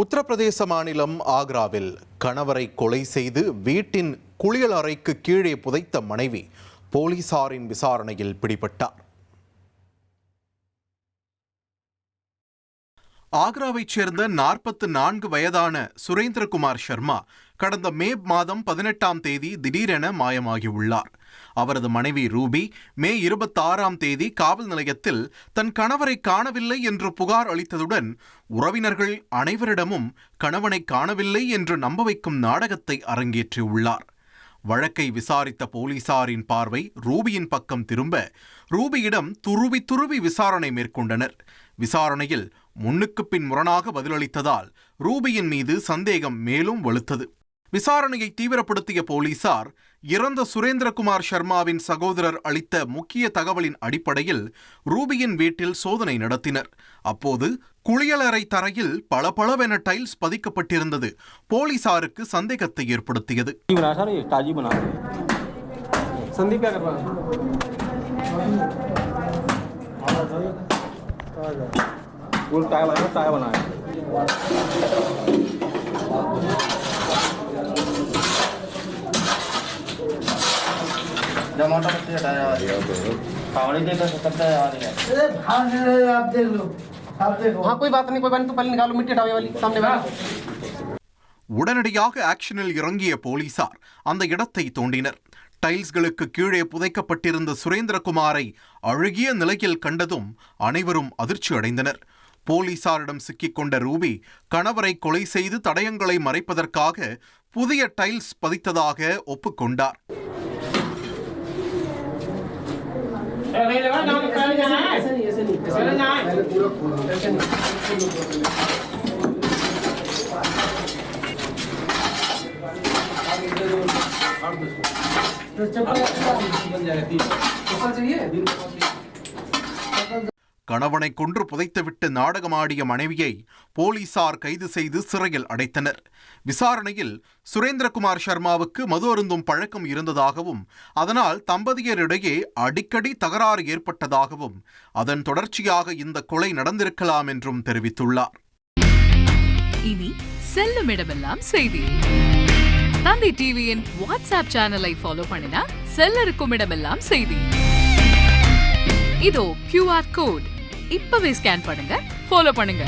உத்தரப்பிரதேச மாநிலம் ஆக்ராவில் கணவரை கொலை செய்து வீட்டின் குளியல் அறைக்கு கீழே புதைத்த மனைவி போலீசாரின் விசாரணையில் பிடிபட்டார். ஆக்ராவைச் சேர்ந்த 44 வயதான சுரேந்திரகுமார் சர்மா கடந்த மே மாதம் 18ஆம் தேதி திடீரென மாயமாகியுள்ளார். அவரது மனைவி ரூபி மே 26ஆம் தேதி காவல் நிலையத்தில் தன் கணவரை காணவில்லை என்று புகார் அளித்ததுடன் உறவினர்கள் அனைவரிடமும் கணவனை காணவில்லை என்று நம்ப வைக்கும் நாடகத்தை அரங்கேற்றியுள்ளார். வழக்கை விசாரித்த போலீசாரின் பார்வை ரூபியின் பக்கம் திரும்ப ரூபியிடம் துருவி விசாரணை மேற்கொண்டனர். விசாரணையில் முன்னுக்கு பின் முரணாக பதிலளித்ததால் ரூபியின் மீது சந்தேகம் மேலும் வலுத்தது. விசாரணையை தீவிரப்படுத்திய போலீசார் இறந்த சுரேந்திரகுமார் சர்மாவின் சகோதரர் அளித்த முக்கிய தகவலின் அடிப்படையில் ரூபியின் வீட்டில் சோதனை நடத்தினர். அப்போது குளியலறை தரையில் பளபளவென டைல்ஸ் பதிக்கப்பட்டிருந்தது போலீசாருக்கு சந்தேகத்தை ஏற்படுத்தியது. உடனடியாக ஆக்ஷனில் இறங்கிய போலீசார் அந்த இடத்தை தோண்டினர். டைல்ஸ்களுக்கு கீழே புதைக்கப்பட்டிருந்த சுரேந்திரகுமாரை அழுகிய நிலையில் கண்டதும் அனைவரும் அதிர்ச்சி அடைந்தனர். போலீசாரிடம் சிக்கிக்கொண்ட ரூபி கணவரை கொலை செய்து தடயங்களை மறைப்பதற்காக புதிய டைல்ஸ் பதித்ததாக ஒப்புக்கொண்டார். கணவனை கொன்று புதைத்துவிட்டு நாடகமாடிய மனைவியை போலீசார் கைது செய்து சிறையில் அடைத்தனர். விசாரணையில் சுரேந்திரகுமார் சர்மாவுக்கு மது அருந்தும் பழக்கம் இருந்ததாகவும் அதனால் தம்பதியரிடையே அடிக்கடி தகராறு ஏற்பட்டதாகவும் அதன் தொடர்ச்சியாக இந்த கொலை நடந்திருக்கலாம் என்றும் தெரிவித்துள்ளார். இனி செல்லும் இடமெல்லாம் செய்தி. தந்தி டிவியின் வாட்ஸ்அப் சேனலை ஃபாலோ பண்ணினா செல்லருக்கும் இடமெல்லாம் செய்தி. இதோ QR கோட் இப்பவே ஸ்கேன் பண்ணுங்க, ஃபாலோ பண்ணுங்க.